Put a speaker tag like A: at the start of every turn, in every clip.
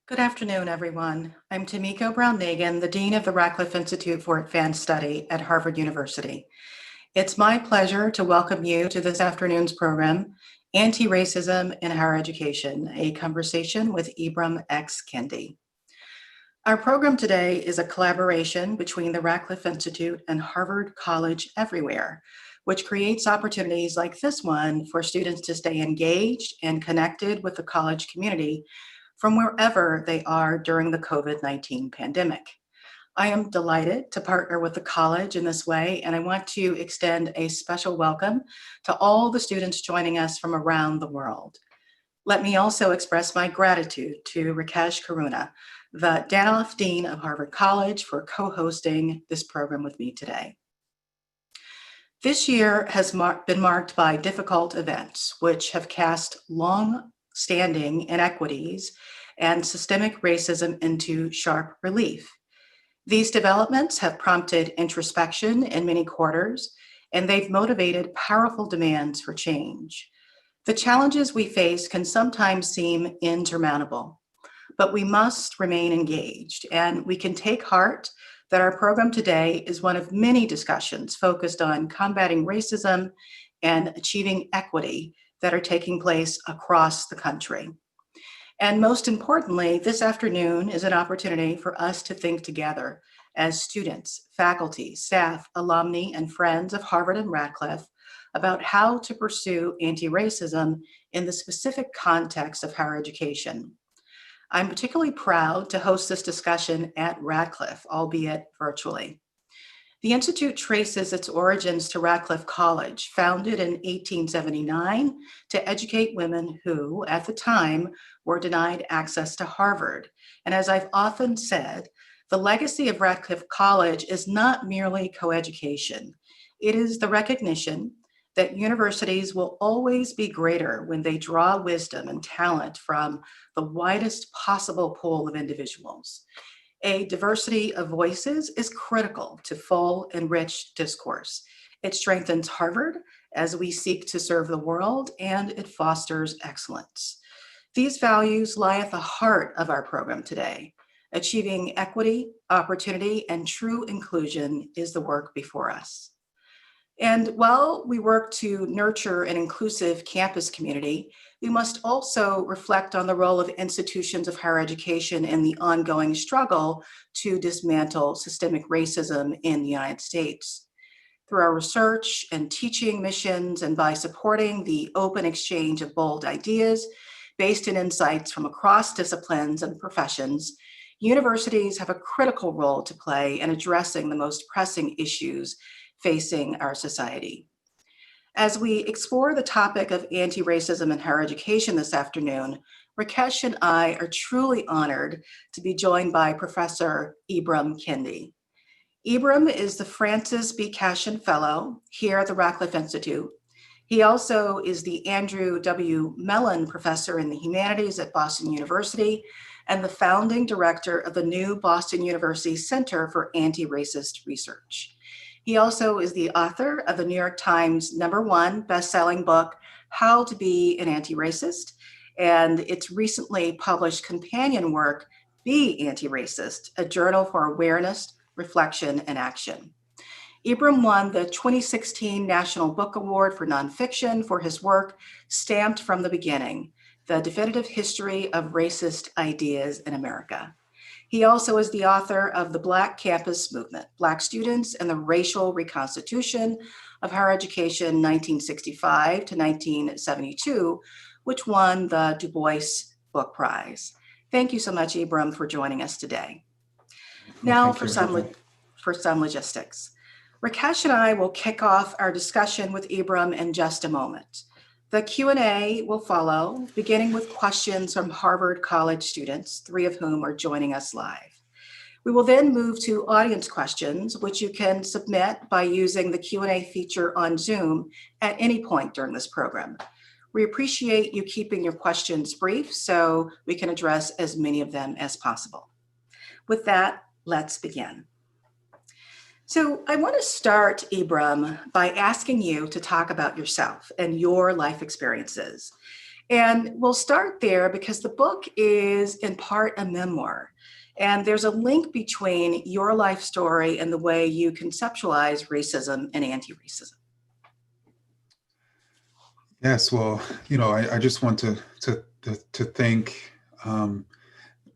A: Good afternoon, everyone. I'm Tamiko Brown-Nagin, the Dean of the Radcliffe Institute for Advanced Study at Harvard University. It's my pleasure to welcome you to this afternoon's program, Anti-Racism in Higher Education, a conversation with Ibram X. Kendi. Our program today is a collaboration between the Radcliffe Institute and Harvard College Everywhere, which creates opportunities like this one for students to stay engaged and connected with the college community from wherever they are during the COVID-19 pandemic. I am delighted to partner with the college in this way, and I want to extend a special welcome to all the students joining us from around the world. Let me also express my gratitude to Rakesh Karuna, the Danoff Dean of Harvard College, for co-hosting this program with me today. This year has been marked by difficult events, which have cast long-standing inequities and systemic racism into sharp relief. These developments have prompted introspection in many quarters, and they've motivated powerful demands for change. The challenges we face can sometimes seem insurmountable, but we must remain engaged, and we can take heart that our program today is one of many discussions focused on combating racism and achieving equity that are taking place across the country. And most importantly, this afternoon is an opportunity for us to think together as students, faculty, staff, alumni, and friends of Harvard and Radcliffe about how to pursue anti-racism in the specific context of higher education. I'm particularly proud to host this discussion at Radcliffe, albeit virtually. The Institute traces its origins to Radcliffe College, founded in 1879 to educate women who, at the time, were denied access to Harvard. And as I've often said, the legacy of Radcliffe College is not merely coeducation. It is the recognition that universities will always be greater when they draw wisdom and talent from the widest possible pool of individuals. A diversity of voices is critical to full and rich discourse. It strengthens Harvard as we seek to serve the world, and it fosters excellence. These values lie at the heart of our program today. Achieving equity, opportunity, and true inclusion is the work before us. And while we work to nurture an inclusive campus community, we must also reflect on the role of institutions of higher education in the ongoing struggle to dismantle systemic racism in the United States. Through our research and teaching missions, and by supporting the open exchange of bold ideas based in insights from across disciplines and professions, universities have a critical role to play in addressing the most pressing issues facing our society. As we explore the topic of anti-racism in higher education this afternoon, Rakesh and I are truly honored to be joined by Professor Ibram Kendi. Ibram is the Francis B. Cashin Fellow here at the Radcliffe Institute. He also is the Andrew W. Mellon Professor in the Humanities at Boston University and the founding director of the new Boston University Center for Anti-Racist Research. He also is the author of the New York Times #1 best-selling book, How to Be an Anti-Racist, and its recently published companion work, Be Anti-Racist, a journal for awareness, reflection, and action. Ibram won the 2016 National Book Award for Nonfiction for his work, Stamped from the Beginning, The Definitive History of Racist Ideas in America. He also is the author of The Black Campus Movement, Black Students and the Racial Reconstitution of Higher Education 1965 to 1972, which won the Du Bois Book Prize. Thank you so much, Ibram, for joining us today. Now for some logistics. Rakesh and I will kick off our discussion with Ibram in just a moment. The Q&A will follow, beginning with questions from Harvard College students, 3 of whom are joining us live. We will then move to audience questions, which you can submit by using the Q&A feature on Zoom at any point during this program. We appreciate you keeping your questions brief so we can address as many of them as possible. With that, let's begin. So I want to start, Ibram, by asking you to talk about yourself and your life experiences. And we'll start there because the book is in part a memoir. And there's a link between your life story and the way you conceptualize racism and anti-racism.
B: Yes, well, I just want to thank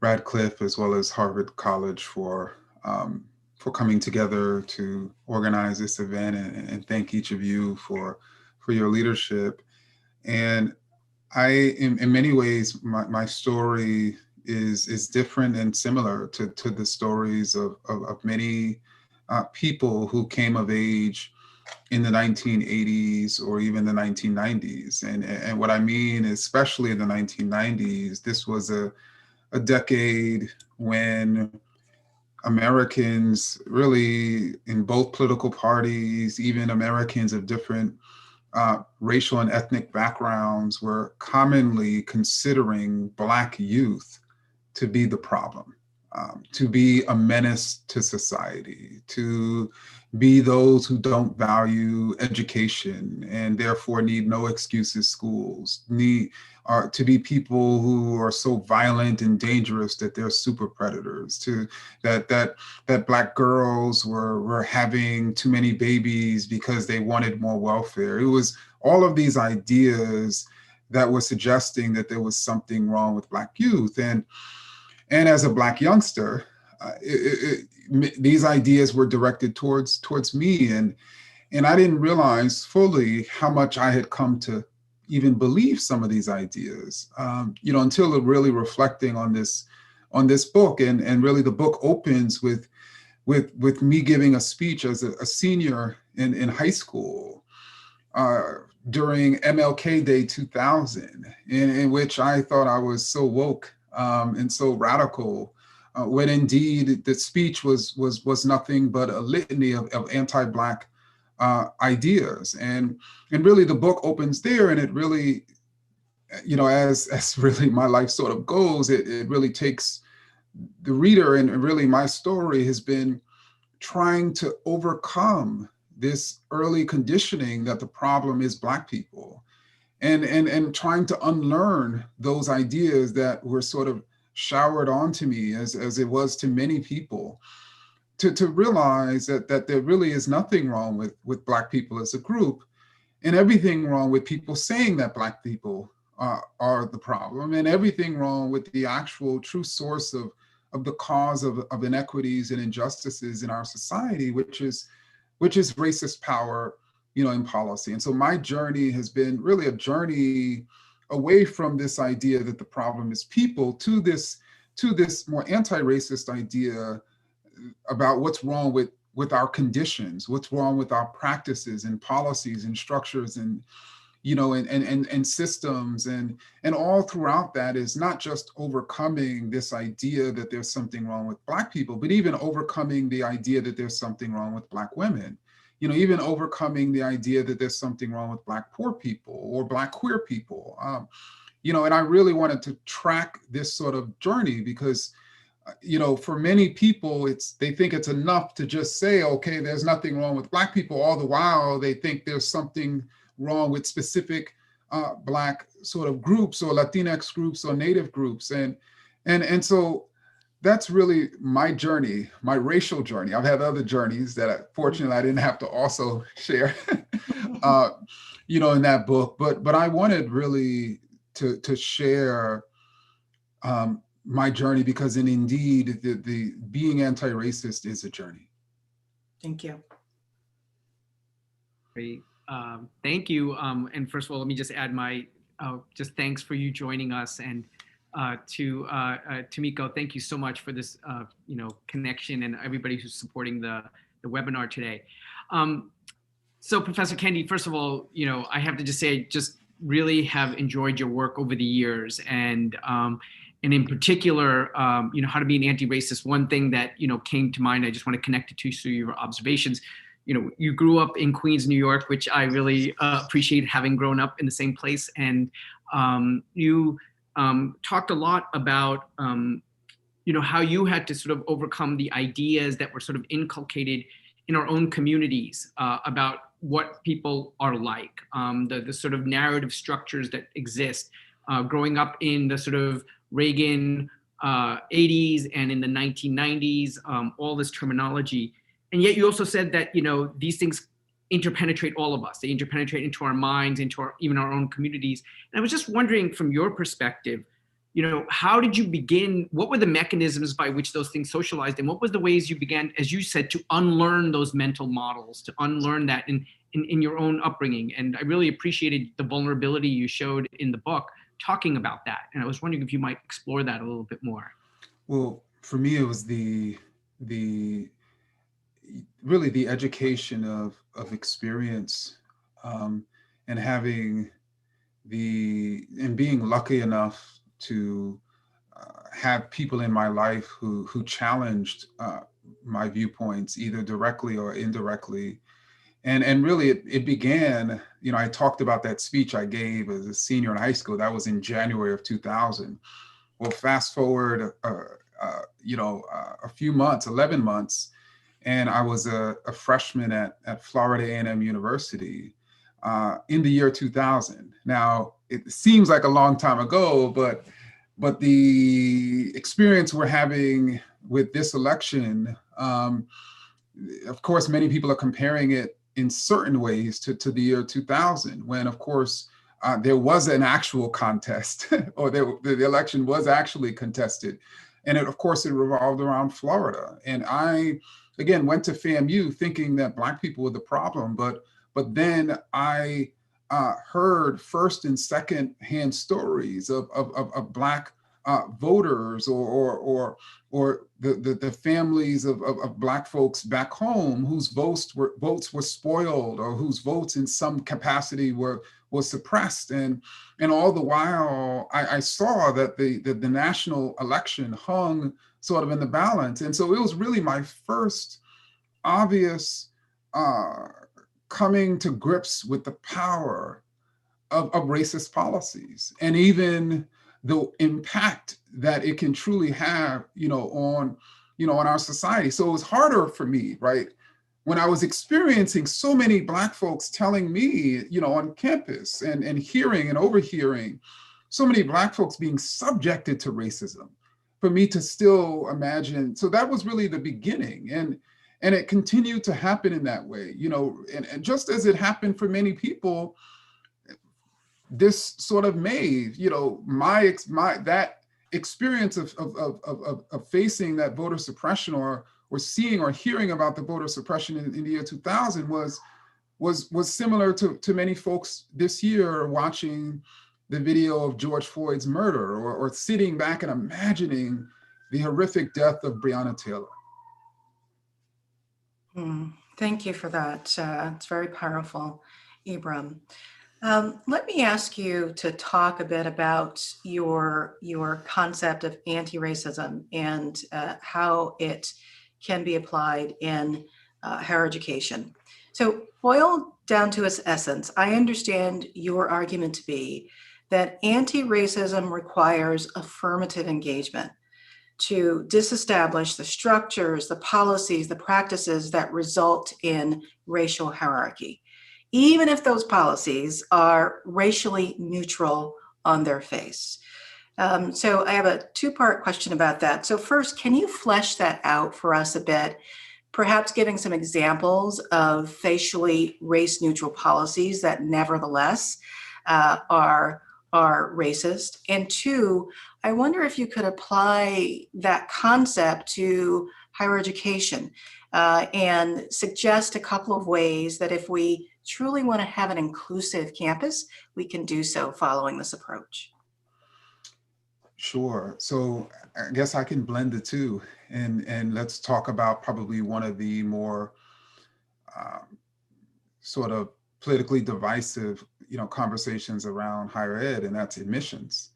B: Radcliffe as well as Harvard College for coming together to organize this event, and thank each of you for your leadership. And in many ways, my story is different and similar to the stories of many people who came of age in the 1980s or even the 1990s. And what I mean, especially in the 1990s, this was a decade when Americans, really in both political parties, even Americans of different racial and ethnic backgrounds, were commonly considering Black youth to be the problem, to be a menace to society, to be those who don't value education and therefore need no excuses schools, are to be people who are so violent and dangerous that they're super predators, to that Black girls were having too many babies because they wanted more welfare. It was all of these ideas that were suggesting that there was something wrong with Black youth. And as a Black youngster, these ideas were directed towards me, and I didn't realize fully how much I had come to even believe some of these ideas, until really reflecting on this book, and really the book opens with me giving a speech as a senior in high school during MLK Day 2000, in which I thought I was so woke and so radical, when indeed the speech was nothing but a litany of anti-Black ideas. And really the book opens there, and it really, as really my life sort of goes, it really takes the reader, and really my story has been trying to overcome this early conditioning that the problem is Black people, and trying to unlearn those ideas that were sort of showered onto me, as it was to many people, to realize that there really is nothing wrong with Black people as a group, and everything wrong with people saying that Black people are the problem, and everything wrong with the actual true source of the cause of inequities and injustices in our society, which is racist power, in policy. And so my journey has been really a journey away from this idea that the problem is people, to this more anti-racist idea about what's wrong with our conditions, what's wrong with our practices and policies and structures, and and systems, and all throughout that is not just overcoming this idea that there's something wrong with Black people, but even overcoming the idea that there's something wrong with Black women, even overcoming the idea that there's something wrong with Black poor people or Black queer people. And I really wanted to track this sort of journey because for many people, they think it's enough to just say, okay, there's nothing wrong with Black people. All the while, they think there's something wrong with specific Black sort of groups or Latinx groups or Native groups. And so that's really my journey, my racial journey. I've had other journeys that fortunately I didn't have to also share, in that book. But I wanted really to share my journey, because indeed the being anti-racist is a journey.
A: Thank you.
C: Great. Thank you. And first of all, let me just add my just thanks for you joining us, and to Tomiko, thank you so much for this connection, and everybody who's supporting the webinar today. So Professor Kendi, first of all, I have to just say, just really have enjoyed your work over the years, and in particular, how to be an anti-racist. One thing that came to mind, I just want to connect it to your observations. You grew up in Queens, New York, which I really appreciate, having grown up in the same place, and you talked a lot about how you had to sort of overcome the ideas that were sort of inculcated in our own communities about what people are like, the sort of narrative structures that exist growing up in the sort of Reagan 80s and in the 1990s, all this terminology. And yet you also said that, these things interpenetrate all of us. They interpenetrate into our minds, into even our own communities. And I was just wondering, from your perspective, how did you begin? What were the mechanisms by which those things socialized? And what was the ways you began, as you said, to unlearn those mental models, to unlearn that in your own upbringing? And I really appreciated the vulnerability you showed in the book talking about that. And I was wondering if you might explore that a little bit more.
B: Well, for me, it was really the education of experience, and being lucky enough to have people in my life who challenged my viewpoints, either directly or indirectly. And really it began, I talked about that speech I gave as a senior in high school. That was in January of 2000. Well, fast forward, a few months, 11 months, and I was a freshman at Florida A&M University in the year 2000. Now, it seems like a long time ago, but the experience we're having with this election, of course, many people are comparing it in certain ways to the year 2000, when, of course, there was an actual contest, or the election was actually contested. And of course, it revolved around Florida. And I, again, went to FAMU thinking that Black people were the problem, but then I heard first and second hand stories of Black voters, or the families of Black folks back home whose votes were spoiled, or whose votes in some capacity was suppressed. And all the while I saw that the national election hung sort of in the balance. And so it was really my first obvious coming to grips with the power of racist policies, and even the impact that it can truly have, on our society. So it was harder for me, right, when I was experiencing so many Black folks telling me, on campus, and hearing and overhearing so many Black folks being subjected to racism, for me to still imagine. So that was really the beginning. And it continued to happen in that way, and just as it happened for many people, this sort of made, my that experience of facing that voter suppression, or seeing or hearing about the voter suppression in the year 2000 was similar to many folks this year watching the video of George Floyd's murder, or sitting back and imagining the horrific death of Breonna Taylor.
A: Thank you for that. It's very powerful, Ibram. Let me ask you to talk a bit about your concept of anti-racism and how it can be applied in higher education. So, boiled down to its essence, I understand your argument to be that anti-racism requires affirmative engagement to disestablish the structures, the policies, the practices that result in racial hierarchy, even if those policies are racially neutral on their face. So I have a two-part question about that. So first, can you flesh that out for us a bit, perhaps giving some examples of facially race-neutral policies that nevertheless are racist? And two, I wonder if you could apply that concept to higher education and suggest a couple of ways that if we truly want to have an inclusive campus, we can do so following this approach.
B: Sure. So I guess I can blend the two, and let's talk about probably one of the more sort of politically divisive, conversations around higher ed, and that's admissions.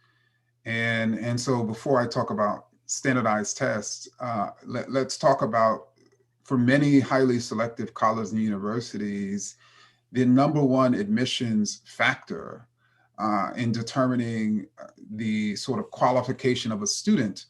B: And so before I talk about standardized tests, let's talk about, for many highly selective colleges and universities, the number one admissions factor in determining the sort of qualification of a student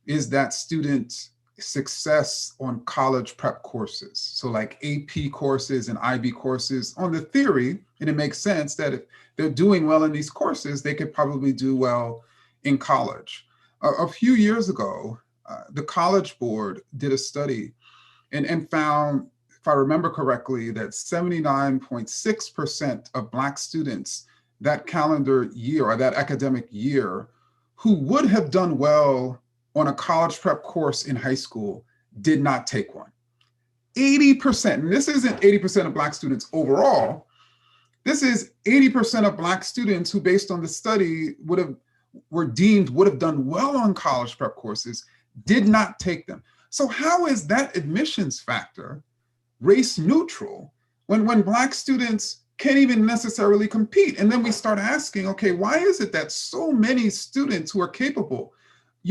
B: is that student success on college prep courses. So like AP courses and IB courses, on the theory, and it makes sense that if they're doing well in these courses, they could probably do well in college. A few years ago, the College Board did a study and found, if I remember correctly, that 79.6% of Black students that calendar year or that academic year who would have done well on a college prep course in high school did not take one. 80%, and this isn't 80% of Black students overall, this is 80% of Black students who, based on the study, would have done well on college prep courses, did not take them. So how is that admissions factor race neutral when Black students can't even necessarily compete? And then we start asking, okay, why is it that so many students who are capable,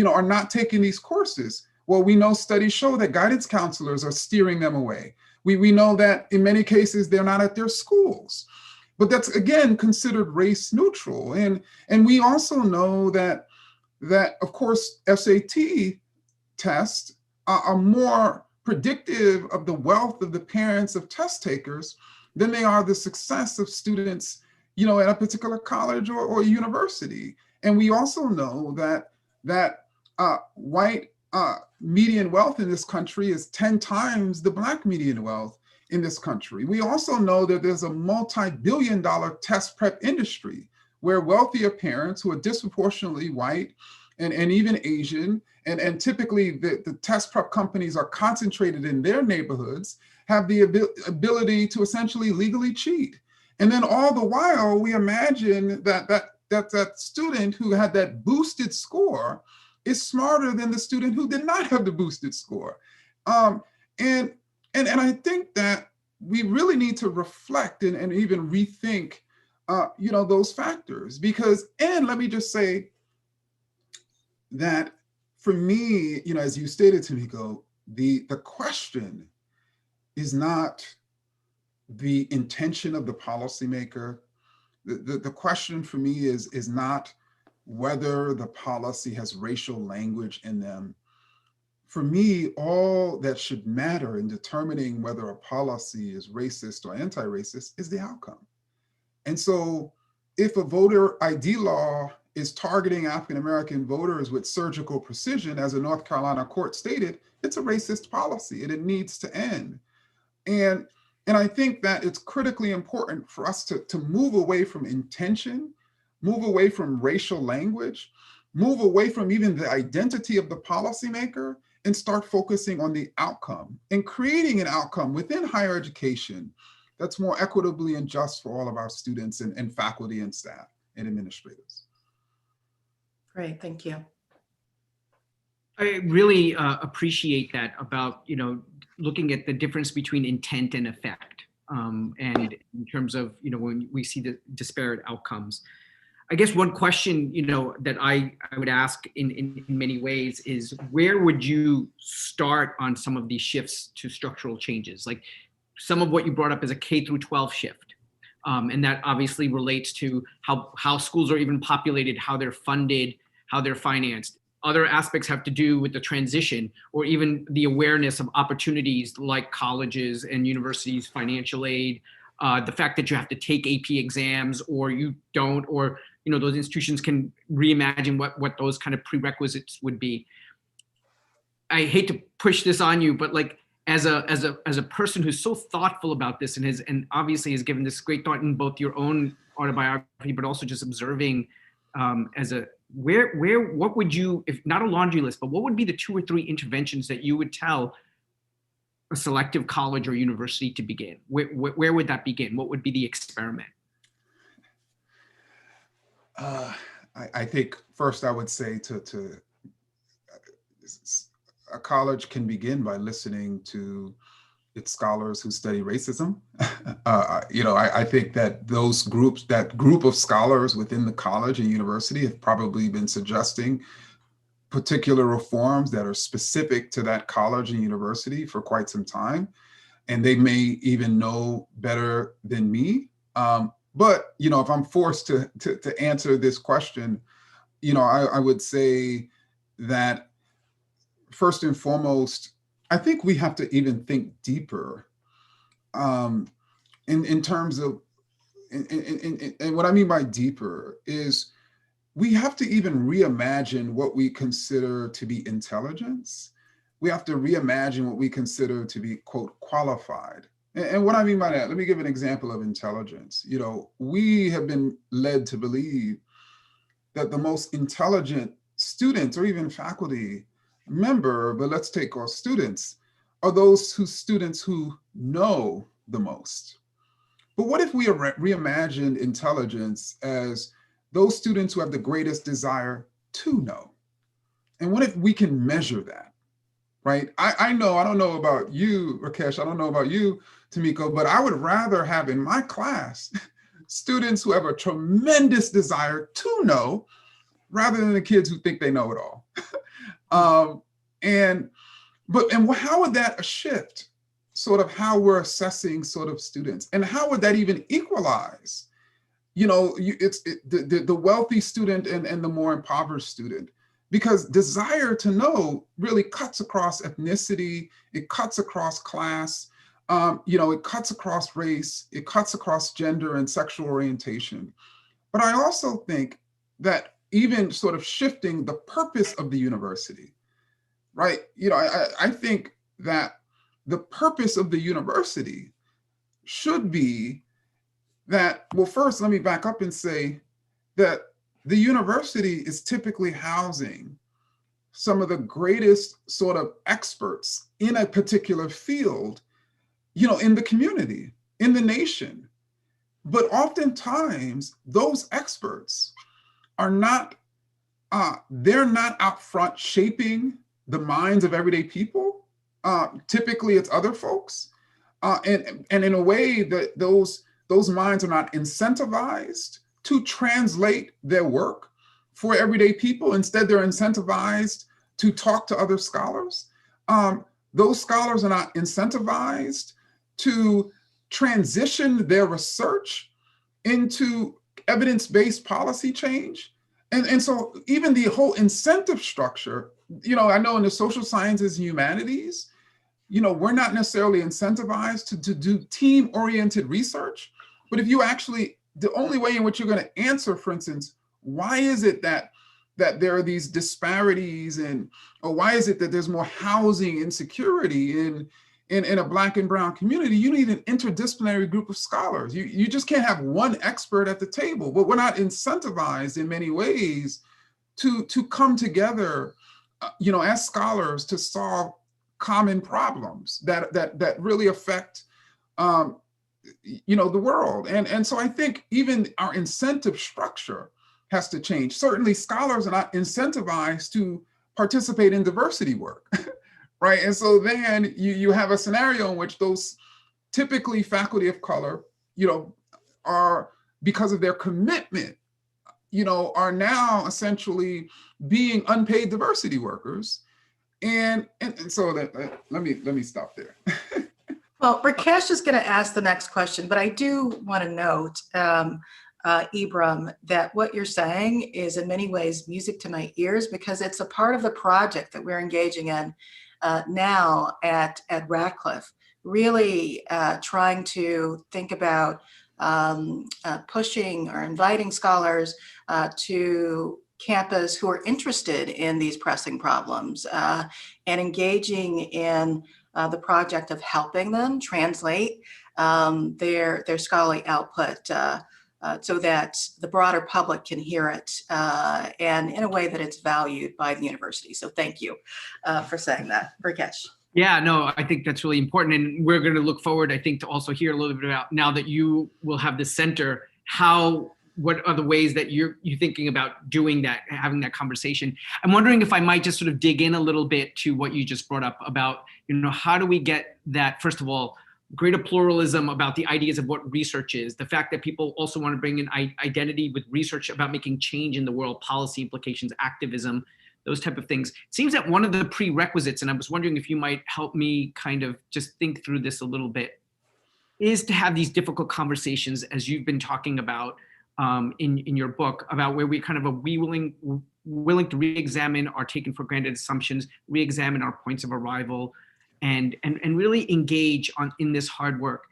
B: are not taking these courses? Well, we know studies show that guidance counselors are steering them away. We know that in many cases, they're not at their schools. But that's, again, considered race neutral. And we also know that of course, SAT tests are more predictive of the wealth of the parents of test takers than they are the success of students, at a particular college or university. And we also know that white median wealth in this country is 10 times the Black median wealth in this country. We also know that there's a multi-billion-dollar test prep industry where wealthier parents who are disproportionately white and even Asian, and typically the test prep companies are concentrated in their neighborhoods, have the ability to essentially legally cheat. And then all the while, we imagine that student who had that boosted score is smarter than the student who did not have the boosted score. And I think that we really need to reflect and even rethink, those factors. Because, and let me just say that for me, as you stated, Tomiko, the question is not the intention of the policymaker. The question for me is not whether the policy has racial language in them. For me, all that should matter in determining whether a policy is racist or anti-racist is the outcome. And so if a voter ID law is targeting African-American voters with surgical precision, as a North Carolina court stated, it's a racist policy and it needs to end. And I think that it's critically important for us to move away from intention, move away from racial language, move away from even the identity of the policymaker, and start focusing on the outcome and creating an outcome within higher education that's more equitably and just for all of our students and faculty and staff and administrators.
A: Great, thank you.
C: I really appreciate that about, looking at the difference between intent and effect. And in terms of, when we see the disparate outcomes. I guess one question, that I would ask in many ways is, where would you start on some of these shifts to structural changes? Like some of what you brought up is a K through 12 shift. And that obviously relates to how schools are even populated, how they're funded, how they're financed. Other aspects have to do with the transition or even the awareness of opportunities like colleges and universities, financial aid, the fact that you have to take AP exams or you don't, or those institutions can reimagine what those kind of prerequisites would be. I hate to push this on you, but like as a person who's so thoughtful about this and obviously has given this great thought in both your own autobiography, but also just observing what would you, if not a laundry list, but what would be the 2 or 3 interventions that you would tell a selective college or university to begin? Where would that begin? What would be the experiment?
B: I think first I would say to a college can begin by listening to its scholars who study racism. I think that that group of scholars within the college and university have probably been suggesting particular reforms that are specific to that college and university for quite some time. And they may even know better than me. But, if I'm forced to answer this question, I would say that first and foremost, I think we have to even think deeper in terms of, and what I mean by deeper is we have to even reimagine what we consider to be intelligence. We have to reimagine what we consider to be, quote, qualified. And what I mean by that, let me give an example of intelligence. You know, we have been led to believe that the most intelligent students or even faculty member, but let's take our students, are those students who know the most. But what if we reimagined intelligence as those students who have the greatest desire to know? And what if we can measure that, right? I know, I don't know about you, Rakesh, I don't know about you, Tomiko, but I would rather have in my class students who have a tremendous desire to know rather than the kids who think they know it all. And how would that shift sort of how we're assessing sort of students, and how would that even equalize, you know, the wealthy student and the more impoverished student? Because desire to know really cuts across ethnicity, it cuts across class, you know, it cuts across race, it cuts across gender and sexual orientation. But I also think that even sort of shifting the purpose of the university, right? You know, I think that the purpose of the university should be that, well, first, let me back up and say that the university is typically housing some of the greatest sort of experts in a particular field, you know, in the community, in the nation. But oftentimes those experts are not, they're not out front shaping the minds of everyday people. Typically it's other folks. And in a way that those minds are not incentivized to translate their work for everyday people. Instead, they're incentivized to talk to other scholars. Those scholars are not incentivized to transition their research into evidence-based policy change. And so even the whole incentive structure, you know, I know in the social sciences and humanities, you know, we're not necessarily incentivized to do team-oriented research. But if you actually, the only way in which you're going to answer, for instance, why is it that there are these disparities, or why is it that there's more housing insecurity in a Black and Brown community? You need an interdisciplinary group of scholars. You just can't have one expert at the table. But we're not incentivized in many ways to come together, you know, as scholars to solve common problems that really affect, you know, the world. And so I think even our incentive structure has to change. Certainly scholars are not incentivized to participate in diversity work, right? And so then you have a scenario in which those typically faculty of color, you know, are, because of their commitment, you know, are now essentially being unpaid diversity workers. And so let me stop there.
A: Well, Rakesh is going to ask the next question, but I do want to note, Ibram, that what you're saying is in many ways music to my ears, because it's a part of the project that we're engaging in now at Radcliffe, really trying to think about pushing or inviting scholars to campus who are interested in these pressing problems and engaging in the project of helping them translate their scholarly output so that the broader public can hear it and in a way that it's valued by the university. So thank you for saying that, Rakesh.
C: Yeah, no, I think that's really important. And we're going to look forward, I think, to also hear a little bit about, now that you will have the center, what are the ways that you're thinking about doing that, having that conversation? I'm wondering if I might just sort of dig in a little bit to what you just brought up about, you know, how do we get that, first of all, greater pluralism about the ideas of what research is, the fact that people also want to bring in identity with research about making change in the world, policy implications, activism, those type of things. It seems that one of the prerequisites, and I was wondering if you might help me kind of just think through this a little bit, is to have these difficult conversations, as you've been talking about, in your book about where we kind of willing to re-examine our taken for granted assumptions, re-examine our points of arrival, and really engage in this hard work.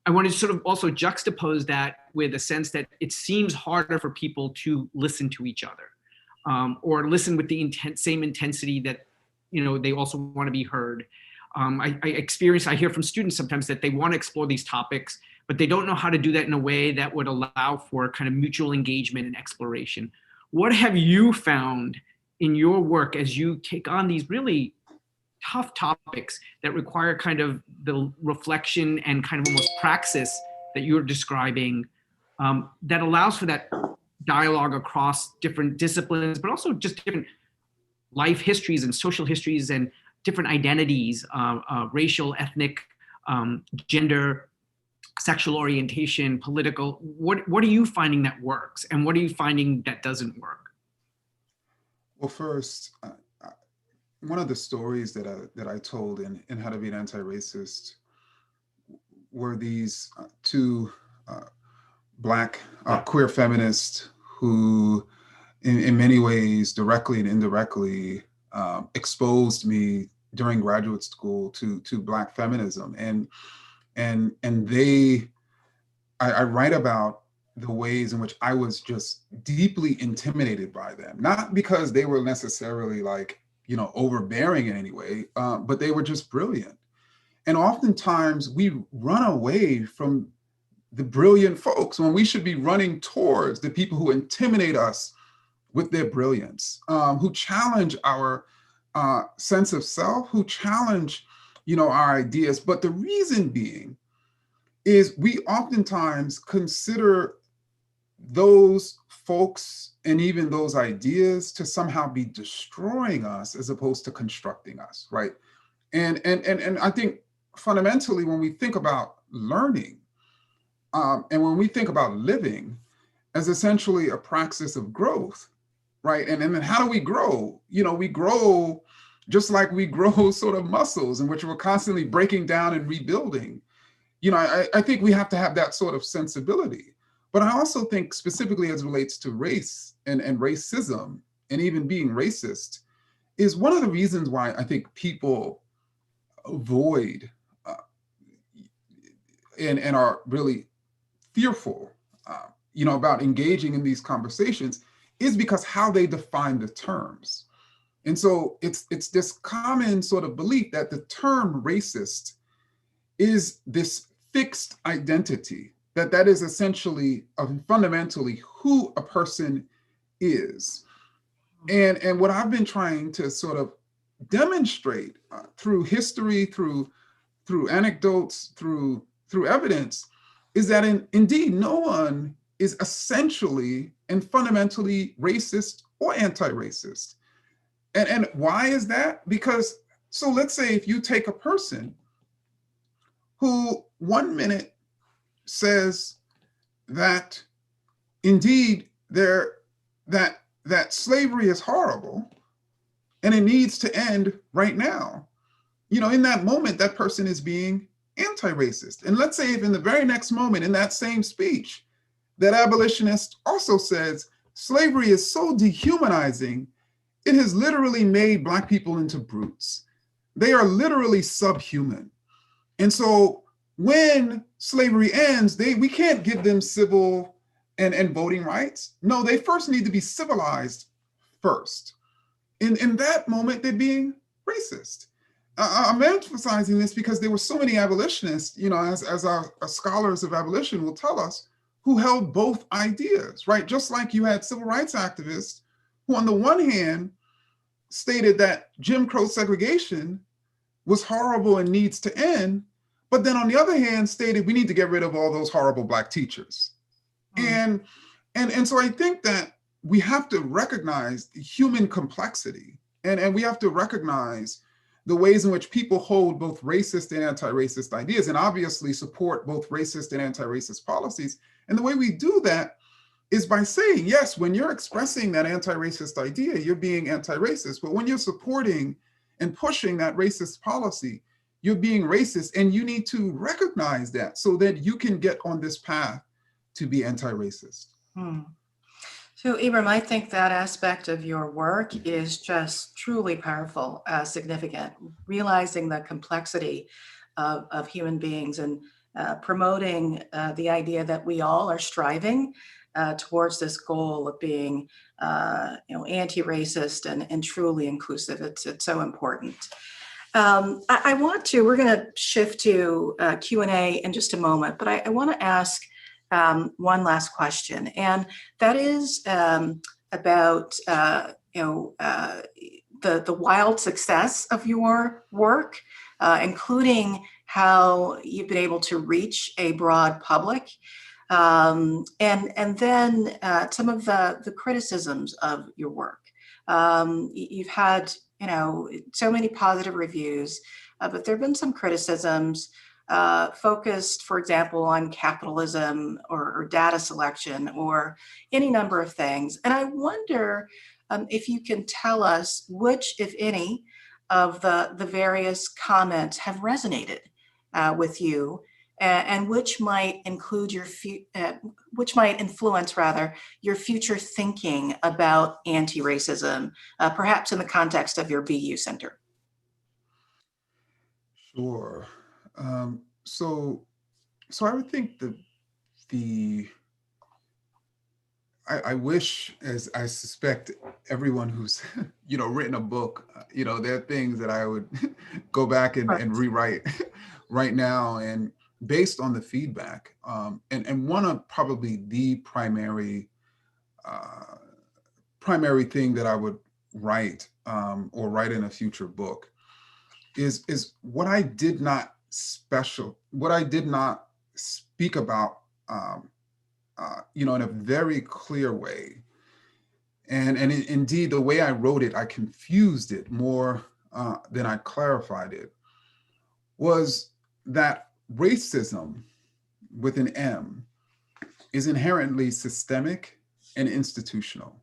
C: I want to sort of also juxtapose that with a sense that it seems harder for people to listen to each other, or listen with the same intensity that, they also want to be heard. I hear from students sometimes that they want to explore these topics, but they don't know how to do that in a way that would allow for kind of mutual engagement and exploration. What have you found in your work as you take on these really tough topics that require kind of the reflection and kind of almost praxis that you're describing, that allows for that dialogue across different disciplines, but also just different life histories and social histories and different identities, racial, ethnic, gender, sexual orientation, political. What are you finding that works, and what are you finding that doesn't work?
B: Well, first, one of the stories that I told in How to Be an Anti-Racist were these two Black queer feminists who, in many ways, directly and indirectly, exposed me during graduate school to Black feminism, and I write about the ways in which I was just deeply intimidated by them, not because they were necessarily like, overbearing in any way, but they were just brilliant. And oftentimes we run away from the brilliant folks when we should be running towards the people who intimidate us with their brilliance, who challenge our sense of self, who challenge, our ideas. But the reason being is we oftentimes consider those folks and even those ideas to somehow be destroying us as opposed to constructing us, right? And I think fundamentally, when we think about learning, and when we think about living as essentially a praxis of growth, right? And then how do we grow? We grow just like we grow sort of muscles in which we're constantly breaking down and rebuilding. I think we have to have that sort of sensibility. But I also think specifically as it relates to race and racism and even being racist is one of the reasons why I think people avoid and are really fearful, about engaging in these conversations is because how they define the terms. And so it's this common sort of belief that the term racist is this fixed identity, that is essentially fundamentally who a person is. And what I've been trying to sort of demonstrate through history, through anecdotes, through evidence, is that indeed no one is essentially and fundamentally racist or anti-racist. And why is that? Because, so let's say if you take a person who 1 minute says that indeed that slavery is horrible and it needs to end right now, in that moment, that person is being anti-racist. And let's say if in the very next moment in that same speech, that abolitionist also says slavery is so dehumanizing, it has literally made Black people into brutes. They are literally subhuman. And so when slavery ends, we can't give them civil and voting rights. No, they first need to be civilized first. In that moment, they're being racist. I'm emphasizing this because there were so many abolitionists, as our scholars of abolition will tell us, who held both ideas, right? Just like you had civil rights activists who on the one hand stated that Jim Crow segregation was horrible and needs to end, but then on the other hand stated we need to get rid of all those horrible Black teachers. And so I think that we have to recognize the human complexity, and we have to recognize the ways in which people hold both racist and anti-racist ideas, and obviously support both racist and anti-racist policies. And the way we do that is by saying, yes, when you're expressing that anti-racist idea, you're being anti-racist, but when you're supporting and pushing that racist policy, you're being racist, and you need to recognize that so that you can get on this path to be anti-racist.
A: Hmm. So, Ibram, I think that aspect of your work is just truly powerful, significant, realizing the complexity of human beings and promoting the idea that we all are striving towards this goal of being, anti-racist and truly inclusive. It's so important. We're going to shift to Q&A in just a moment, but I want to ask one last question, and that is about the wild success of your work, including how you've been able to reach a broad public, and then some of the criticisms of your work. You've had so many positive reviews, but there have been some criticisms focused, for example, on capitalism or data selection or any number of things. And I wonder if you can tell us which, if any, of the various comments have resonated with you, and which might include which might influence rather your future thinking about anti-racism, perhaps in the context of your BU Center.
B: Sure. So I would think that the I wish, as I suspect everyone who's written a book, there are things that I would go back and rewrite right now, and based on the feedback, and one of probably the primary thing that I would write, or write in a future book is what I did not speak about, in a very clear way. And indeed, the way I wrote it, I confused it more than I clarified it, was that racism with an M is inherently systemic and institutional.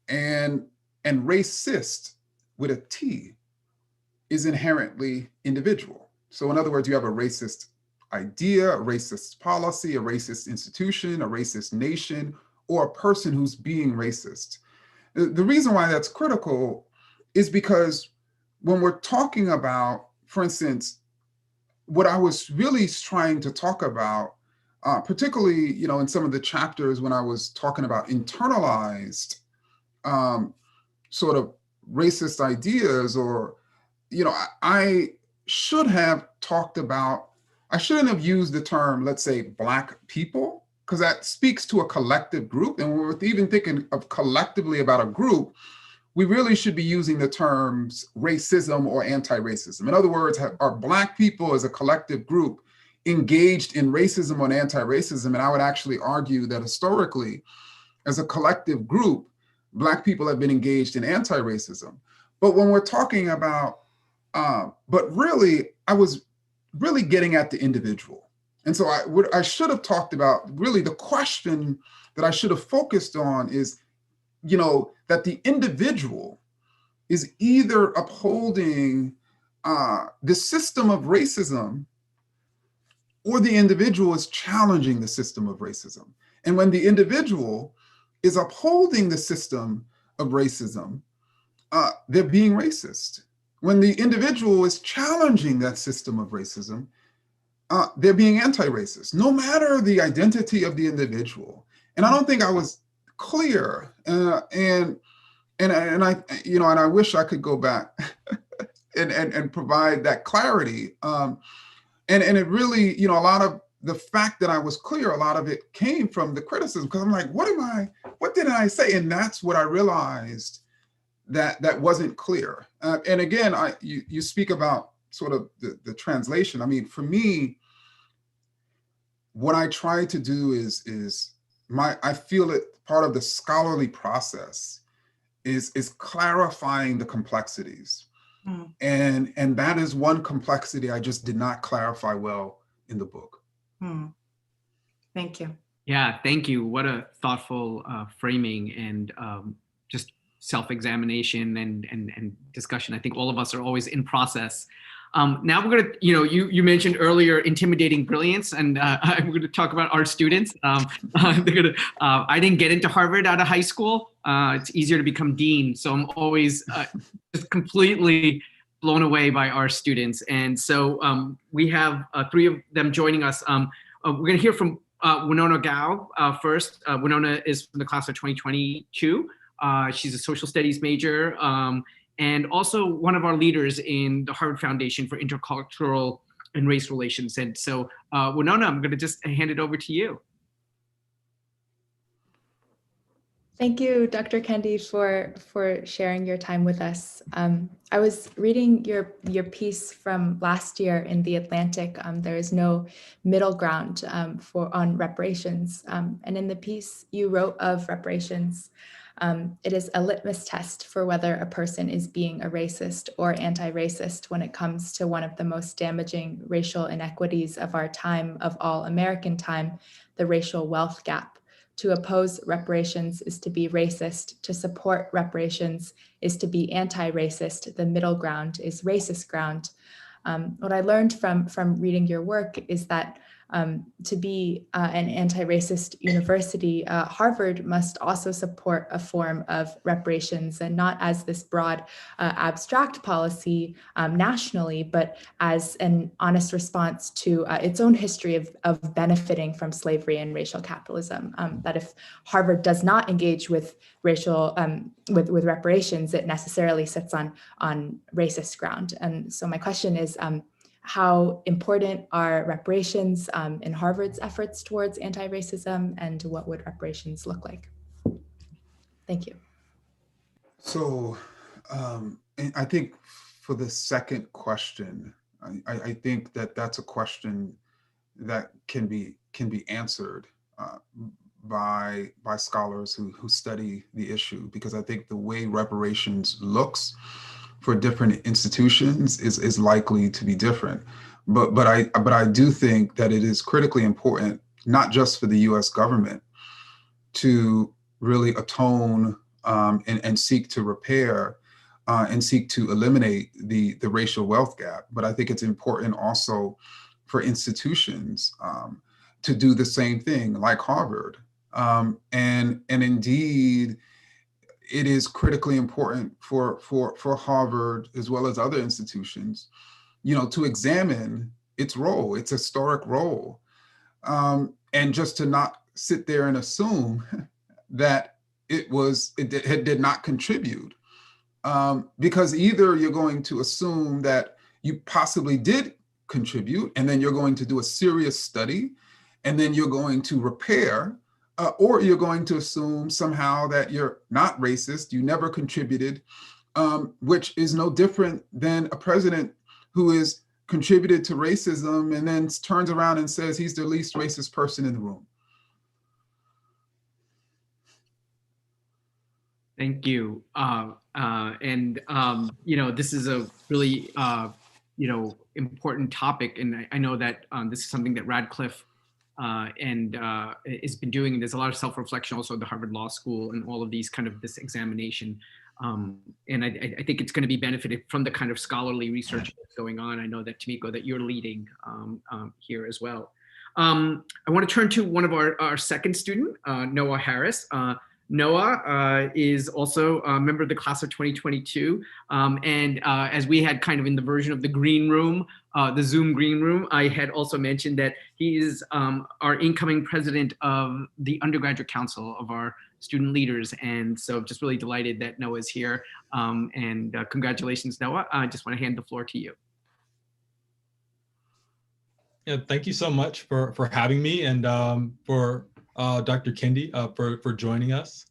B: And racist with a T is inherently individual. So in other words, you have a racist idea, a racist policy, a racist institution, a racist nation, or a person who's being racist. The reason why that's critical is because when we're talking about, for instance, what I was really trying to talk about, particularly, in some of the chapters when I was talking about internalized sort of racist ideas, or, I should have talked about, I shouldn't have used the term, let's say, Black people, because that speaks to a collective group. And when we're even thinking of collectively about a group, we really should be using the terms racism or anti-racism. In other words, are Black people as a collective group engaged in racism or anti-racism? And I would actually argue that historically, as a collective group, Black people have been engaged in anti-racism. But when we're talking about, but really, I was really getting at the individual. And so I should have talked about, really the question that I should have focused on is, that the individual is either upholding the system of racism, or the individual is challenging the system of racism. And when the individual is upholding the system of racism, they're being racist. When the individual is challenging that system of racism, they're being anti-racist, no matter the identity of the individual. And I don't think I was clear, and I wish I could go back and provide that clarity. And it really, a lot of the fact that I was clear, a lot of it came from the criticism, because I'm like, what did I say? And that's what I realized that wasn't clear. And again, you speak about sort of the translation. I mean, for me, what I try to do is I feel it part of the scholarly process is clarifying the complexities. And that is one complexity I just did not clarify well in the book.
A: Thank you.
C: Yeah, thank you. What a thoughtful framing and just self-examination and discussion. I think all of us are always in process. Now we're going to, you mentioned earlier intimidating brilliance, and I'm going to talk about our students. I didn't get into Harvard out of high school. It's easier to become dean, so I'm always just completely blown away by our students. And so we have three of them joining us. We're going to hear from Winona Gao first. Winona is from the class of 2022. She's a social studies major. And also one of our leaders in the Harvard Foundation for Intercultural and Race Relations. And so, Winona, I'm going to just hand it over to you.
D: Thank you, Dr. Kendi, for sharing your time with us. I was reading your piece from last year in The Atlantic. There is no middle ground on reparations. And in the piece you wrote of reparations, it is a litmus test for whether a person is being a racist or anti-racist when it comes to one of the most damaging racial inequities of our time, of all American time, the racial wealth gap. To oppose reparations is to be racist. To support reparations is to be anti-racist. The middle ground is racist ground. What I learned from reading your work is that to be an anti-racist university, Harvard must also support a form of reparations, and not as this broad abstract policy nationally, but as an honest response to its own history of benefiting from slavery and racial capitalism. That if Harvard does not engage with racial, with reparations, it necessarily sits on racist ground. And so my question is, how important are reparations in Harvard's efforts towards anti-racism, and what would reparations look like? Thank you.
B: So and I think for the second question, I think that's a question that can be answered by scholars who study the issue, because I think the way reparations looks for different institutions is likely to be different. But I do think that it is critically important, not just for the US government, to really atone and seek to repair and seek to eliminate the racial wealth gap. But I think it's important also for institutions to do the same thing, like Harvard. And indeed, it is critically important for Harvard, as well as other institutions, to examine its role, its historic role, and just to not sit there and assume that it did not contribute, because either you're going to assume that you possibly did contribute, and then you're going to do a serious study, and then you're going to repair. Or you're going to assume somehow that you're not racist, you never contributed, which is no different than a president who has contributed to racism and then turns around and says he's the least racist person in the room.
C: Thank you. This is a really, important topic. And I know that this is something that Radcliffe has been doing. There's a lot of self-reflection also at the Harvard Law School and all of these this examination. And I think it's going to be benefited from the kind of scholarly research that's going on. I know that, Tomiko, that you're leading here as well. I want to turn to one of our second student, Noah Harris. Noah is also a member of the class of 2022. As we had in the version of the green room, the Zoom green room, I had also mentioned that he is our incoming president of the undergraduate council of our student leaders. And so just really delighted that Noah is here. Congratulations, Noah. I just want to hand the floor to you.
E: Yeah, thank you so much for having me, and for Dr. Kendi for joining us.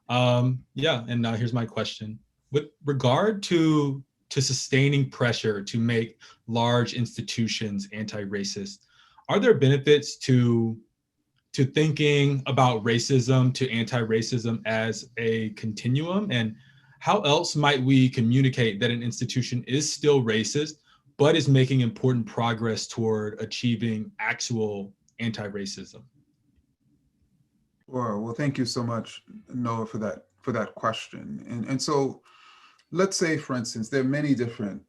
E: Here's my question. With regard to sustaining pressure to make large institutions anti-racist, are there benefits to thinking about racism, to anti-racism as a continuum? And how else might we communicate that an institution is still racist, but is making important progress toward achieving actual anti-racism?
B: Well, thank you so much, Noah, for that question. And so let's say, for instance, there are many different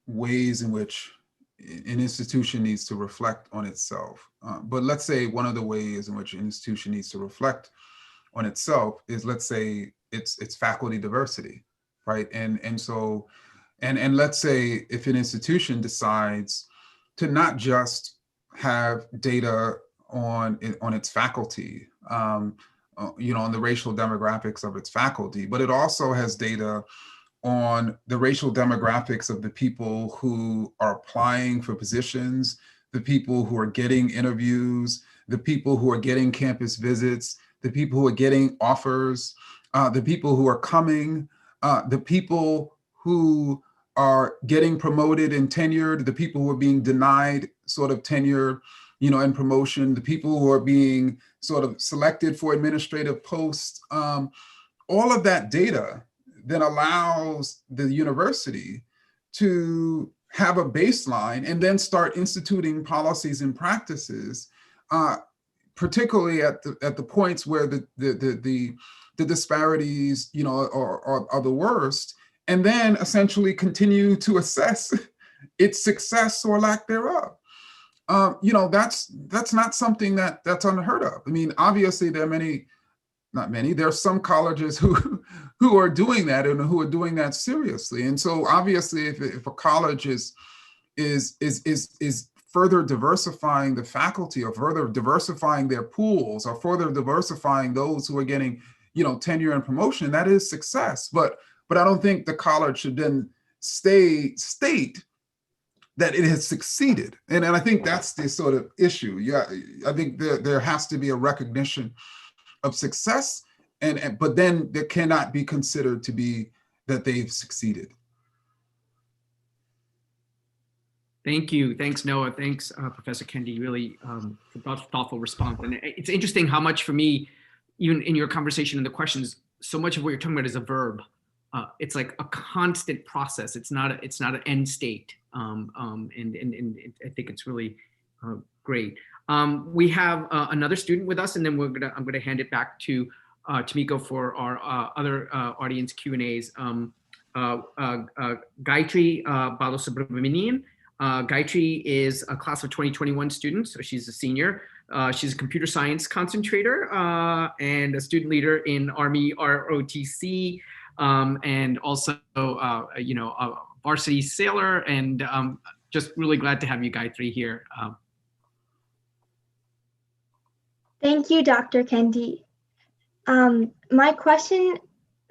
B: ways in which an institution needs to reflect on itself. But let's say one of the ways in which an institution needs to reflect on itself is, let's say, it's faculty diversity, right? And let's say if an institution decides to not just have data on its faculty, on the racial demographics of its faculty, but it also has data on the racial demographics of the people who are applying for positions, the people who are getting interviews, the people who are getting campus visits, the people who are getting offers, the people who are coming, the people who are getting promoted and tenured, the people who are being denied sort of tenure, and promotion, the people who are being sort of selected for administrative posts. All of that data then allows the university to have a baseline and then start instituting policies and practices, particularly at the points where the disparities, are the worst, and then essentially continue to assess its success or lack thereof. That's not something that's unheard of. I mean, obviously there are not many, there are some colleges who are doing that and who are doing that seriously. And so obviously if a college is further diversifying the faculty, or further diversifying their pools, or further diversifying those who are getting, tenure and promotion, that is success. But I don't think the college should then state that it has succeeded. And I think that's the sort of issue. Yeah, I think there has to be a recognition of success, but then there cannot be considered to be that they've succeeded.
C: Thank you. Thanks, Noah. Thanks, Professor Kendi. Really thoughtful response. And it's interesting how much for me, even in your conversation and the questions, so much of what you're talking about is a verb. It's like a constant process. It's not an end state. And I think it's really great. We have another student with us, and then I'm gonna hand it back to Tomiko for our other audience Q&As. Gayatri Balasubramanian. Gayatri is a class of 2021 student, so she's a senior. She's a computer science concentrator and a student leader in Army ROTC, and also a varsity sailor. And just really glad to have you, Gayatri, here.
F: Thank you, Dr. Kendi. My question,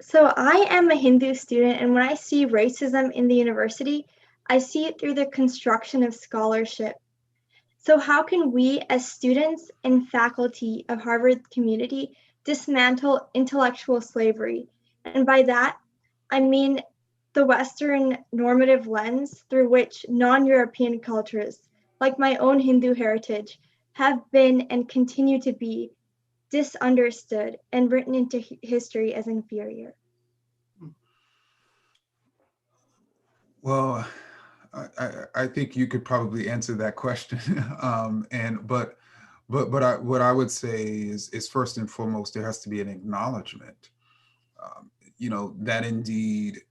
F: so I am a Hindu student, and when I see racism in the university, I see it through the construction of scholarship. So how can we as students and faculty of Harvard community dismantle intellectual slavery? And by that, I mean the Western normative lens through which non-European cultures, like my own Hindu heritage, have been and continue to be disunderstood and written into history as inferior.
B: Well, I think you could probably answer that question. But what I would say is first and foremost, there has to be an acknowledgement, that indeed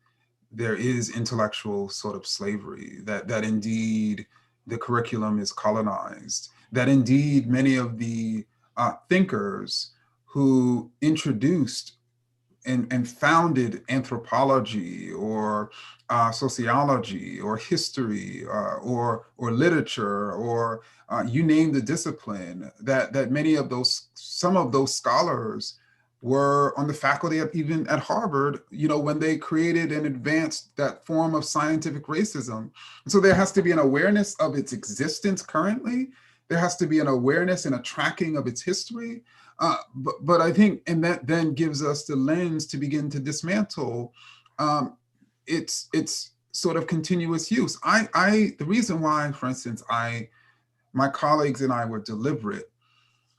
B: there is intellectual sort of slavery, that indeed the curriculum is colonized, that indeed many of the thinkers who introduced and founded anthropology or sociology or history or literature or you name the discipline, that many of some of those scholars were on the faculty even at Harvard, when they created and advanced that form of scientific racism. And so there has to be an awareness of its existence currently. There has to be an awareness and a tracking of its history. But I think, and that then gives us the lens to begin to dismantle its sort of continuous use. The reason why, for instance, my colleagues and I were deliberate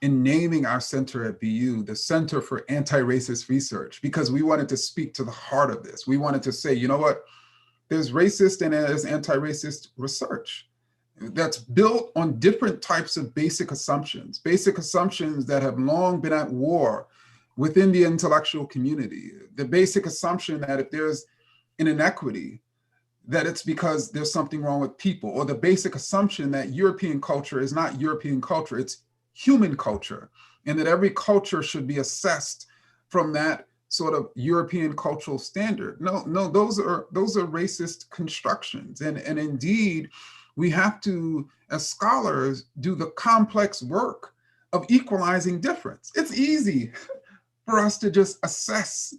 B: in naming our center at BU the Center for Anti-Racist Research, because we wanted to speak to the heart of this. We wanted to say, you know what, there's racist and there's anti-racist research that's built on different types of basic assumptions that have long been at war within the intellectual community. The basic assumption that if there's an inequity, that it's because there's something wrong with people, or the basic assumption that European culture is not European culture, it's human culture, and that every culture should be assessed from that sort of European cultural standard. No, those are racist constructions. And indeed, we have to, as scholars, do the complex work of equalizing difference. It's easy for us to just assess,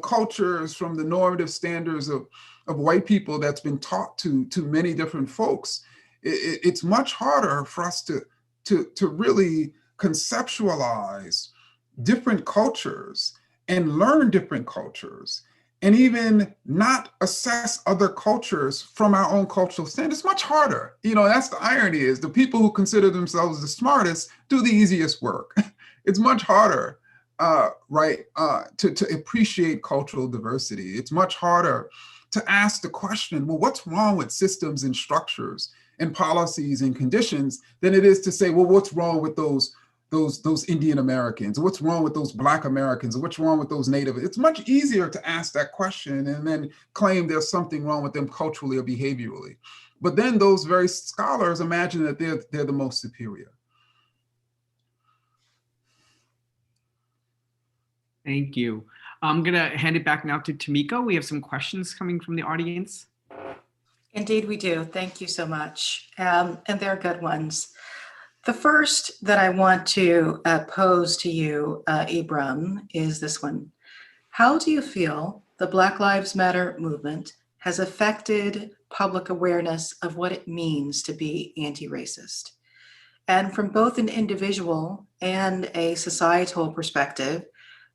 B: cultures from the normative standards of white people that's been taught to many different folks. It's much harder for us to really conceptualize different cultures and learn different cultures, and even not assess other cultures from our own cultural standards. It's much harder. That's the irony, is the people who consider themselves the smartest do the easiest work. It's much harder, to appreciate cultural diversity. It's much harder to ask the question, well, what's wrong with systems and structures and policies and conditions, than it is to say, well, what's wrong with those Indian Americans? What's wrong with those Black Americans? What's wrong with those Native? It's much easier to ask that question and then claim there's something wrong with them culturally or behaviorally. But then those very scholars imagine that they're the most superior.
C: Thank you. I'm going to hand it back now to Tomiko. We have some questions coming from the audience.
A: Indeed, we do. Thank you so much. And they're good ones. The first that I want to pose to you, Ibram, is this one. How do you feel the Black Lives Matter movement has affected public awareness of what it means to be anti-racist? And from both an individual and a societal perspective,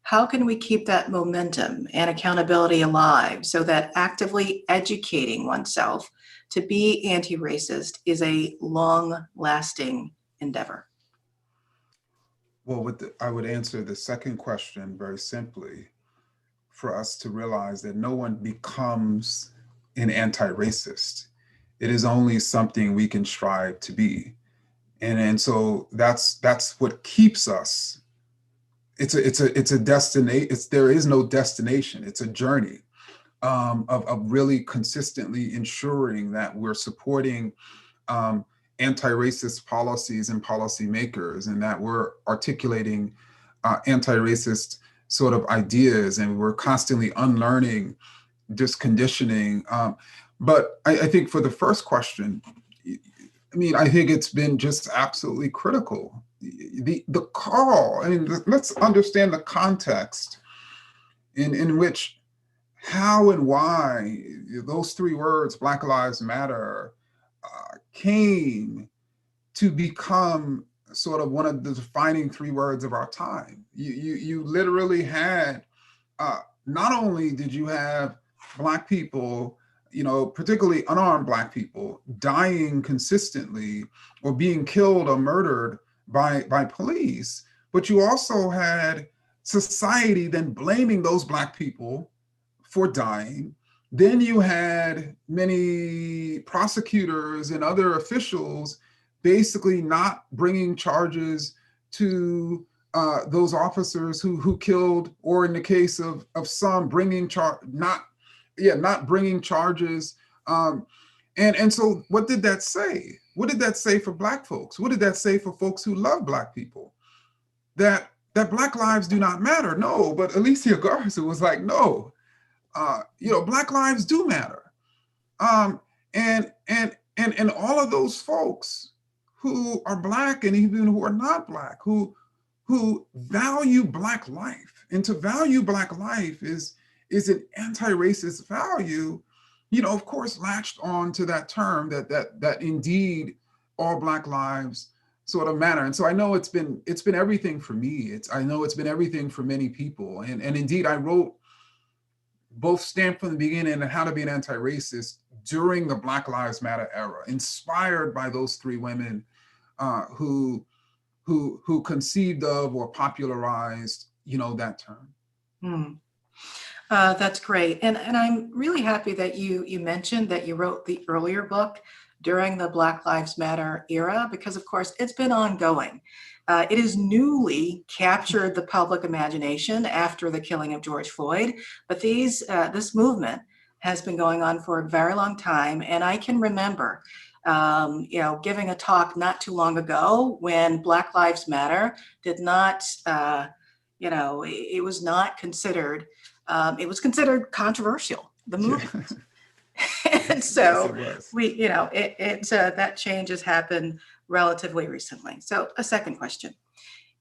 A: how can we keep that momentum and accountability alive so that actively educating oneself to be anti-racist is a long-lasting endeavor?
B: Well, I would answer the second question very simply, for us to realize that no one becomes an anti-racist. It is only something we can strive to be. And so that's what keeps us. It's a destination. There is no destination. It's a journey of really consistently ensuring that we're supporting anti-racist policies and policymakers, and that we're articulating anti-racist sort of ideas, and we're constantly unlearning, disconditioning. But I think for the first question, I think it's been just absolutely critical. The call, let's understand the context in which, how and why those three words, Black Lives Matter, came to become sort of one of the defining three words of our time. You literally had, not only did you have Black people, particularly unarmed Black people, dying consistently or being killed or murdered by police, but you also had society then blaming those Black people for dying. Then you had many prosecutors and other officials basically not bringing charges to those officers who killed, or in the case of some, not bringing charges. And so what did that say? What did that say for Black folks? What did that say for folks who love Black people? That Black lives do not matter? No, but Alicia Garza was like, no, Black lives do matter. And all of those folks who are Black, and even who are not Black, who value Black life, and to value Black life is an anti-racist value, of course, latched on to that term that indeed all Black lives sort of matter. And so I know it's been everything for me. I know it's been everything for many people. And indeed, I wrote both Stand from the Beginning and How to Be an Anti-Racist during the Black Lives Matter era, inspired by those three women who conceived of or popularized, that term.
A: That's great. And I'm really happy that you mentioned that you wrote the earlier book during the Black Lives Matter era, because of course it's been ongoing. It has newly captured the public imagination after the killing of George Floyd, but this movement has been going on for a very long time. And I can remember, giving a talk not too long ago when Black Lives Matter did not, it was not considered, it was considered controversial, the movement. And so
B: Yes,
A: that change has happened relatively recently. So a second question.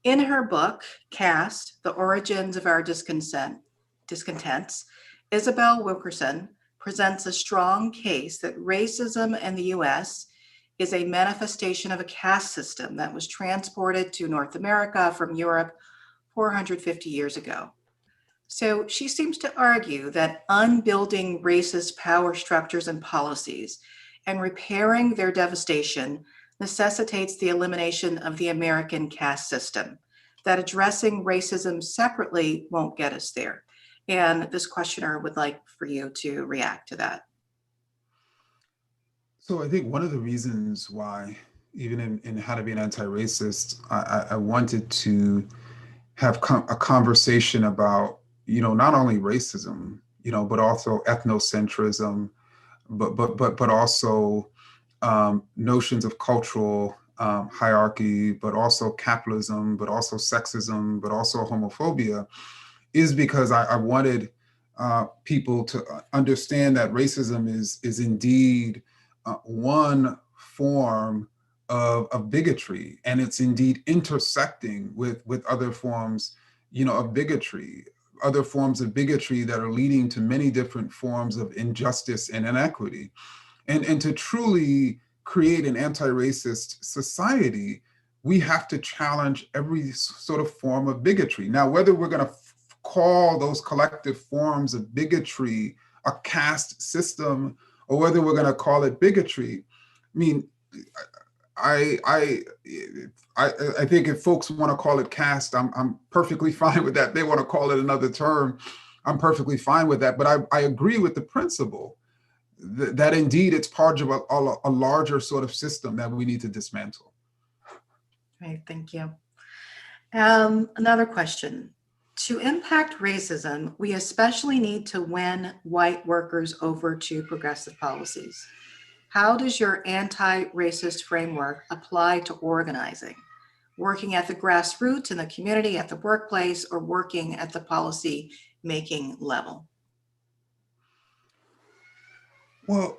A: In her book, Caste, The Origins of Our Discontents, Isabel Wilkerson presents a strong case that racism in the US is a manifestation of a caste system that was transported to North America from Europe 450 years ago. So she seems to argue that unbuilding racist power structures and policies and repairing their devastation necessitates the elimination of the American caste system, that addressing racism separately won't get us there. And this questioner would like for you to react to that.
B: So I think one of the reasons why, even in How to Be an Anti-Racist, I wanted to have a conversation about, not only racism, but also ethnocentrism, but also notions of cultural hierarchy, but also capitalism, but also sexism, but also homophobia, is because I wanted people to understand that racism is indeed one form of bigotry, and it's indeed intersecting with other forms, of bigotry, other forms of bigotry that are leading to many different forms of injustice and inequity. And to truly create an anti-racist society, we have to challenge every sort of form of bigotry. Now, whether we're going to call those collective forms of bigotry a caste system, or whether we're going to call it bigotry, I mean, I think if folks want to call it caste, I'm perfectly fine with that. They want to call it another term, I'm perfectly fine with that. But I agree with the principle that indeed it's part of a larger sort of system that we need to dismantle.
A: Right, thank you. Another question. To impact racism, we especially need to win white workers over to progressive policies. How does your anti-racist framework apply to organizing, working at the grassroots in the community, at the workplace, or working at the policy making level?
B: Well,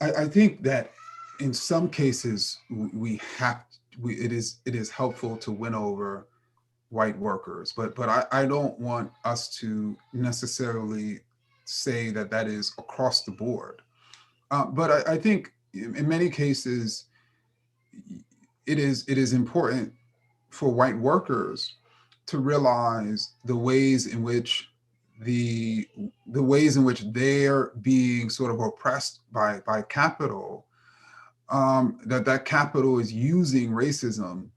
B: I think that in some cases it is helpful to win over white workers, but I don't want us to necessarily say that is across the board. But I think in many cases it is important for white workers to realize the ways in which they're being sort of oppressed by capital, that capital is using racism,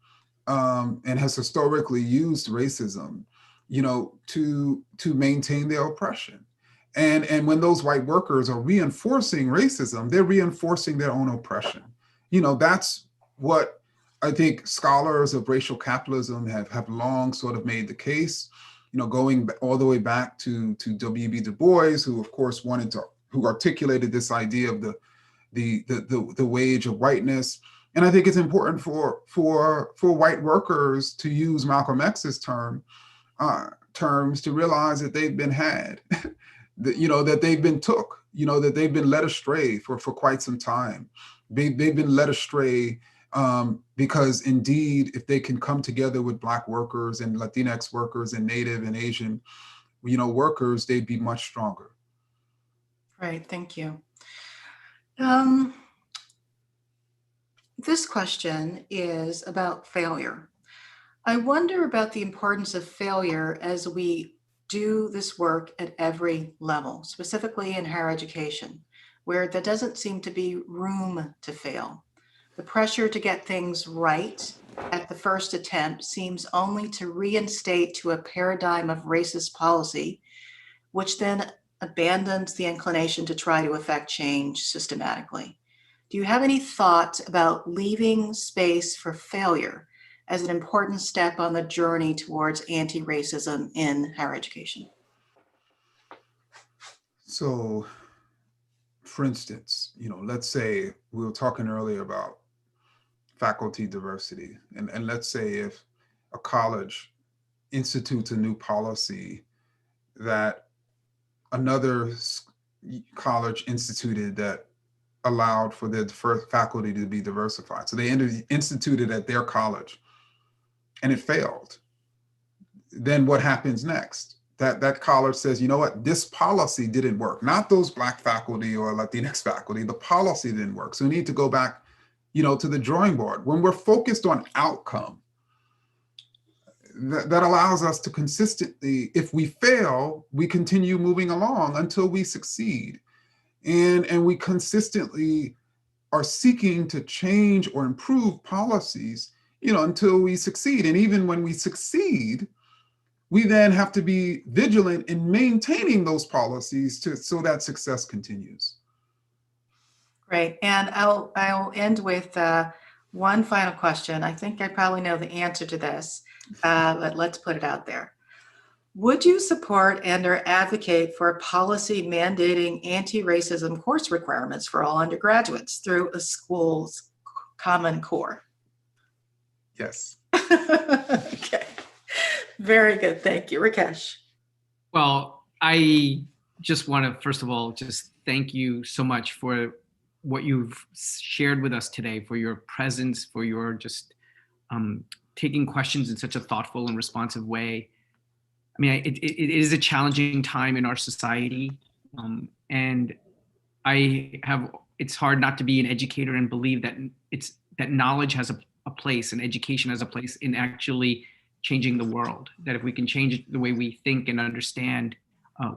B: and has historically used racism, to maintain their oppression. And when those white workers are reinforcing racism, they're reinforcing their own oppression. That's what I think scholars of racial capitalism have long sort of made the case, going all the way back to W.B. Du Bois, who of course who articulated this idea of the wage of whiteness. And I think it's important for white workers to use Malcolm X's terms to realize that they've been had, that they've been took, that they've been led astray for quite some time. They've been led astray because indeed, if they can come together with Black workers and Latinx workers and Native and Asian, workers, they'd be much stronger.
A: Right, thank you. This question is about failure. I wonder about the importance of failure as we do this work at every level, specifically in higher education, where there doesn't seem to be room to fail. The pressure to get things right at the first attempt seems only to reinstate to a paradigm of racist policy, which then abandons the inclination to try to affect change systematically. Do you have any thoughts about leaving space for failure as an important step on the journey towards anti-racism in higher education?
B: So, for instance, let's say we were talking earlier about faculty diversity, and let's say if a college institutes a new policy that another college instituted that allowed for their faculty to be diversified. So they instituted at their college and it failed. Then what happens next? That college says, you know what, this policy didn't work. Not those Black faculty or Latinx faculty, the policy didn't work. So we need to go back, to the drawing board. When we're focused on outcome, that allows us to consistently, if we fail, we continue moving along until we succeed. And we consistently are seeking to change or improve policies, until we succeed. And even when we succeed, we then have to be vigilant in maintaining those policies so that success continues.
A: Great. And I'll end with one final question. I think I probably know the answer to this, but let's put it out there. Would you support and/or advocate for a policy mandating anti-racism course requirements for all undergraduates through a school's Common Core?
B: Yes.
A: Okay. Very good. Thank you, Rakesh.
C: Well, I just want to, first of all, just thank you so much for what you've shared with us today, for your presence, for your just taking questions in such a thoughtful and responsive way. I mean, it is a challenging time in our society. And it's hard not to be an educator and believe that knowledge has a place and education has a place in actually changing the world. That if we can change the way we think and understand,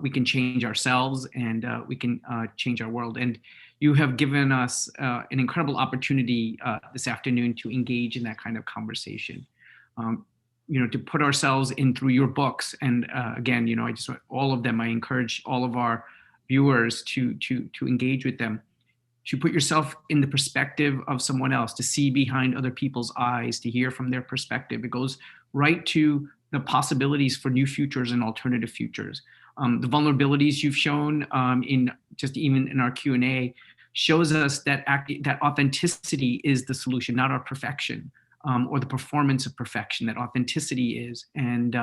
C: we can change ourselves and we can change our world. And you have given us an incredible opportunity this afternoon to engage in that kind of conversation. To put ourselves in through your books. And again, I just want all of them, I encourage all of our viewers to engage with them, to put yourself in the perspective of someone else, to see behind other people's eyes, to hear from their perspective. It goes right to the possibilities for new futures and alternative futures. The vulnerabilities you've shown even in our Q&A shows us that authenticity is the solution, not our perfection. Or the performance of perfection, that authenticity is. And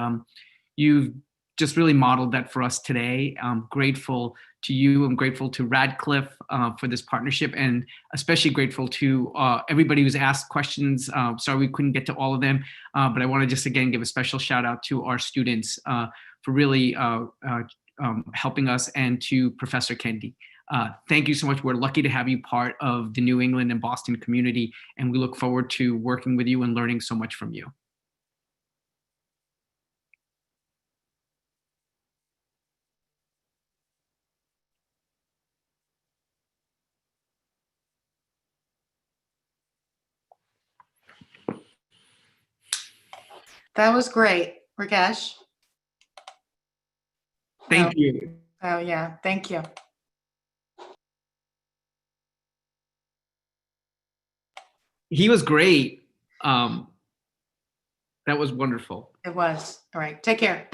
C: you've just really modeled that for us today. I'm grateful to you. I'm grateful to Radcliffe for this partnership, and especially grateful to everybody who's asked questions. Sorry we couldn't get to all of them, but I want to just again give a special shout out to our students for really helping us, and to Professor Kendi. Thank you so much. We're lucky to have you part of the New England and Boston community, and we look forward to working with you and learning so much from you.
A: That was great, Rakesh.
C: Thank you.
A: Oh yeah, thank you.
C: He was great. That was wonderful.
A: It was. All right, take care.